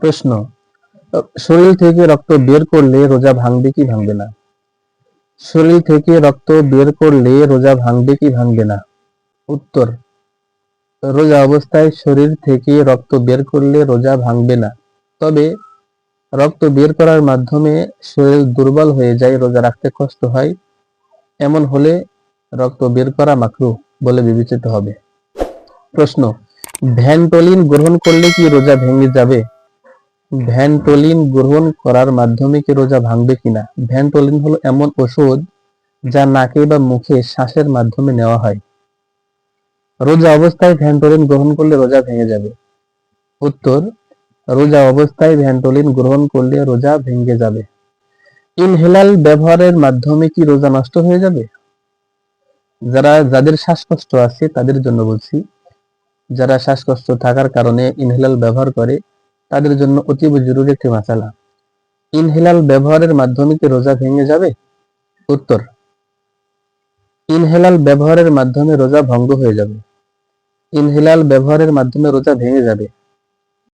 প্রশ্ন, শরীর থেকে রক্ত বের করলে রোজা ভাঙবে কি ভাঙবে না? শরীর থেকে রক্ত বের করলে রোজা ভাঙবে কি ভাঙবে না? উত্তর, রোজা অবস্থায় শরীর থেকে রক্ত বের করলে রোজা ভাঙবে না। তবে রক্ত বের করার মাধ্যমে শরীর দুর্বল হয়ে যায়, রোজা রাখতে কষ্ট হয়, এমন হলে রক্ত বের করা মাকরুহ বলে বিবেচিত হবে। প্রশ্ন, ভ্যানটোলিন গ্রহণ করলে কি রোজা ভেঙে যাবে? ভ্যানটোলিন গ্রহণ করার মাধ্যমে কি রোজা ভাঙবে কিনা? ভ্যানটোলিন হলো এমন ওষুধ যা নাকে বা মুখে শ্বাসের মাধ্যমে নেওয়া হয়। রোজা অবস্থায় ভ্যানটোলিন গ্রহণ করলে রোজা ভেঙে যাবে। উত্তর, রোজা অবস্থায় ভ্যানটোলিন গ্রহণ করলে রোজা ভেঙে যাবে। ইনহেলার ব্যবহারের মাধ্যমে কি রোজা নষ্ট হয়ে যাবে? যাদের শ্বাসকষ্ট আছে তাদের জন্য বলছি। যারা শ্বাসকষ্ট থাকার কারণে ইনহেলার ব্যবহার করে তাদের জন্য অতীব জরুরি একটি মাসালা। ইনহেলার ব্যবহারের মাধ্যমে কি রোজা ভেঙে যাবে? উত্তর, ইনহেলার ব্যবহারের মাধ্যমে রোজা ভঙ্গ হয়ে যাবে। ইনহেলার ব্যবহারের মাধ্যমে রোজা ভেঙে যাবে।